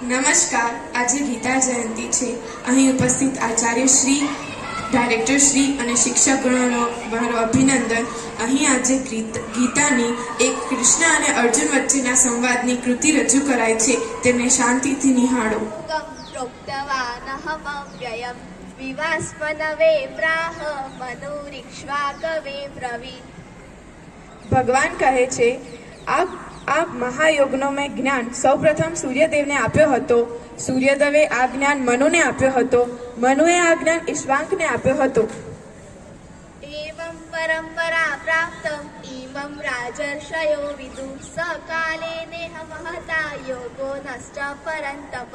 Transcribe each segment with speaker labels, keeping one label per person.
Speaker 1: નમસ્કાર. આજે ગીતા જયંતિ છે. અહીં ઉપસ્થિત આચાર્ય શ્રી, ડાયરેક્ટર શ્રી અને શિક્ષકગણોનો મારો અભિનંદન. અહીં આજે ગીતાની એક કૃષ્ણ અને અર્જુન વચ્ચેના સંવાદની કૃતિ રજૂ કરાય છે. તેમને શાંતિથી નિહાળો. ભગવાન કહે છે, આ મહાયોગનો મેં જ્ઞાન સૌપ્રથમ સૂર્યદેવને આપ્યો હતો. સૂર્યદેવે આ જ્ઞાન મનુને આપ્યો હતો. મનુએ આ જ્ઞાન ઈશ્વાંકને આપ્યો હતો.
Speaker 2: એવં પરંપરા પ્રાપ્તમ ઈમં રાજર્ષયો વિદુ સકાલે નેહ મહતા યોગો નષ્ટ પરંતપ.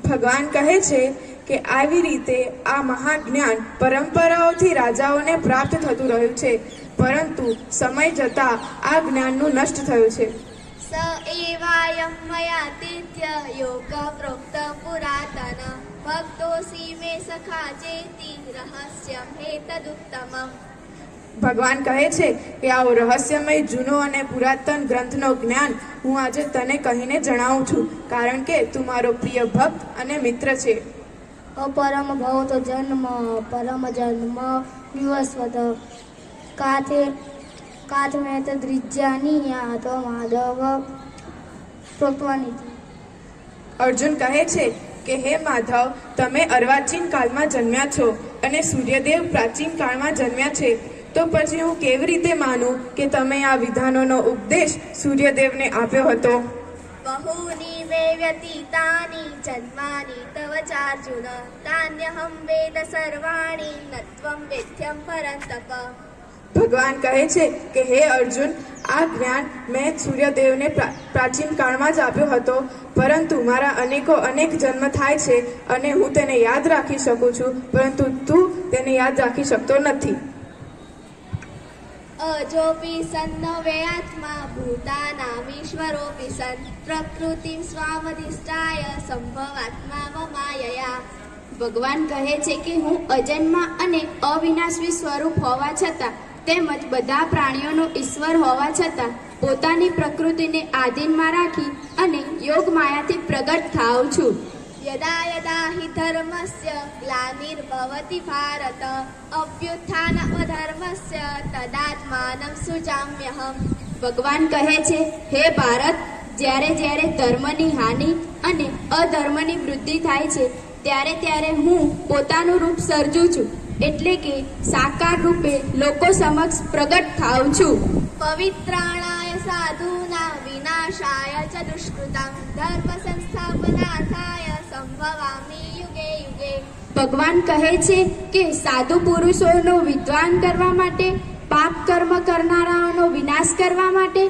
Speaker 1: ભગવાન કહે છે કે આવી રીતે આ મહાજ્ઞાન પરંપરાઓથી રાજાઓને પ્રાપ્ત થતું રહ્યું છે, પરંતુ સમય જતા આ જ્ઞાનનું નષ્ટ થયું છે.
Speaker 2: સ એવાયમ મયા તીર્થ્ય યોગ પ્રોક્ત પુરાતન ભક્તોસી મે સખા ચેતિ રહસ્યમ હેતદુત્તમમ.
Speaker 1: ભગવાન કહે છે કે આવો રહસ્યમય જૂનો અને પુરાતન ગ્રંથનો જ્ઞાન હું આજે તને કહીને જણાવું છું, કારણ કે તું મારો પ્રિય ભક્ત અને મિત્ર છે.
Speaker 3: અપરમ ભવત જન્મ પરમ જન્મ વિવસ્વત કાથમેત દ્રિજ્યાની યાતો માધવ પ્રોક્તવાની.
Speaker 1: અર્જુન કહે છે કે હે માધવ, તમે અર્વાચીન કાળમાં જન્મ્યા છો અને સૂર્યદેવ પ્રાચીન કાળમાં જન્મ્યા છે. તો પછી હું કેવી રીતે માનું કે તમે આ વિધાનોનો ઉપદેશ સૂર્યદેવને આપ્યો હતો?
Speaker 2: બહૂની મે વ્યતીતાની જન્માની તવ ચાર્જુન તાન્યહમ વેદ સર્વાણી નત્વં વેદ્યં પરંતપ.
Speaker 1: ભગવાન કહે છે કે હે અર્જુન, આ જ્ઞાન મેં સૂર્યદેવને પ્રાચીન કાળમાં જ આપ્યો હતો, પરંતુ મારા અનેક જન્મ થાય છે અને હું તેને યાદ રાખી શકું છું, પરંતુ તું તેને યાદ રાખી શકતો નથી.
Speaker 2: અજોપી સન્નવે આત્મા ભૂતાનામીશ્વરોપી સન પ્રકૃતિમ સ્વામધિષ્ઠાય સંભવાત્મા મમાયયા.
Speaker 4: ભગવાન કહે છે કે હું અજન્મા અને અવિનાશી સ્વરૂપ હોવા છતાં તેમજ બધા પ્રાણીઓનો ઈશ્વર હોવા છતાં પોતાની પ્રકૃતિને આધીનમાં રાખી અને યોગ માયાથી પ્રગટ થાઉં છું.
Speaker 2: યદા યદા હિ ધર્મસ્ય ગ્લાનિર્ભવતિ ભારત અભ્યુત્થાન અધર્મસ્ય તદાત્માનં સૃજામ્યહમ.
Speaker 4: ભગવાન કહે છે, હે ભારત, જ્યારે જ્યારે ધર્મની હાનિ અને અધર્મની વૃદ્ધિ થાય છે ત્યારે ત્યારે હું પોતાનું રૂપ સર્જું છું, એટલે કે સાકાર રૂપે લોકો સમક્ષ પ્રગટ થાઉં છું.
Speaker 2: પવિત્રાણાય સાધુના વિનાશાય ચ દુષ્કૃતં ધર્મ સંસ્થાપનાર્થાય સંભવામિ યુગે યુગે.
Speaker 4: ભગવાન કહે છે કે સાધુ પુરુષોનો વિદ્વાન કરવા માટે, પાપ કર્મ કરનારાઓનો વિનાશ કરવા માટે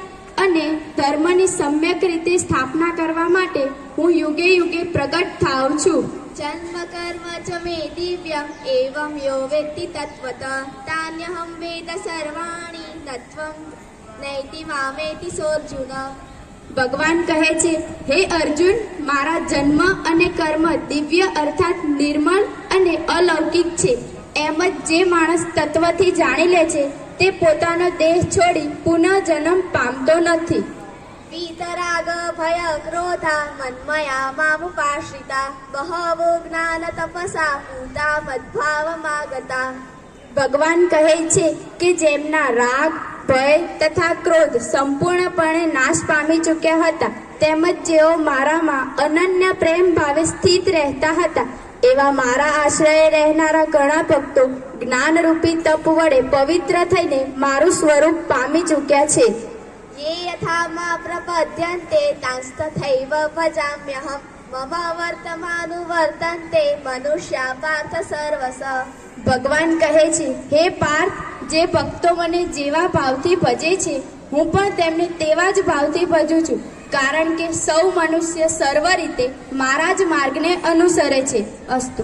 Speaker 4: અને ધર્મની સમ્યક રીતે સ્થાપના કરવા માટે હું યુગે યુગે પ્રગટ થાઉં છું.
Speaker 2: જન્મ કર્મ ચ મે દિવ્યમ એવં યો વેત્તિ તત્વત તાન્યહમ વેદ સર્વાણી નત્વં નૈતિ મામેતિ સોર્જુન.
Speaker 4: ભગવાન કહે છે, હે અર્જુન, મારા જન્મ અને કર્મ દિવ્ય અર્થાત નિર્મળ અને અલૌકિક છે. એમ જ જે માણસ તત્વથી જાણી લે છે તે પોતાનો દેહ છોડી પુનઃ જન્મ પામતો નથી.
Speaker 2: વીતરાગ ભય ક્રોધા મન્મયા મામુપાશ્રિતા બહવો જ્ઞાન તપસા પૂતા મદ્ભાવમાગતા.
Speaker 4: ભગવાન કહે છે કે જેમના રાગ, ભય તથા ક્રોધ સંપૂર્ણપણે નાશ પામી ચૂક્યા હતા, તેમજ જેઓ મારામાં અનન્ય પ્રેમ ભાવે સ્થિત રહેતા હતા, એવા મારા આશ્રયે રહેનારા ઘણા ભક્તો જ્ઞાનરૂપી તપ વડે પવિત્ર થઈને મારું સ્વરૂપ પામી ચૂક્યા છે.
Speaker 2: યે યથા મા પ્રપદ્યન્તે તાંસ્તથૈવ ભજામ્યહમ મમ વર્તમાનુવર્તન્તે મનુષ્યા પાર્થ સર્વસ.
Speaker 4: ભગવાન કહે છે, હે પાર્થ, જે ભક્તો મને જેવા ભાવથી ભજે છે હું પણ તેમને તેવા જ ભાવથી ભજું છું, કારણ કે સૌ મનુષ્ય સર્વ રીતે મારા જ માર્ગને અનુસરે છે. અસ્તુ.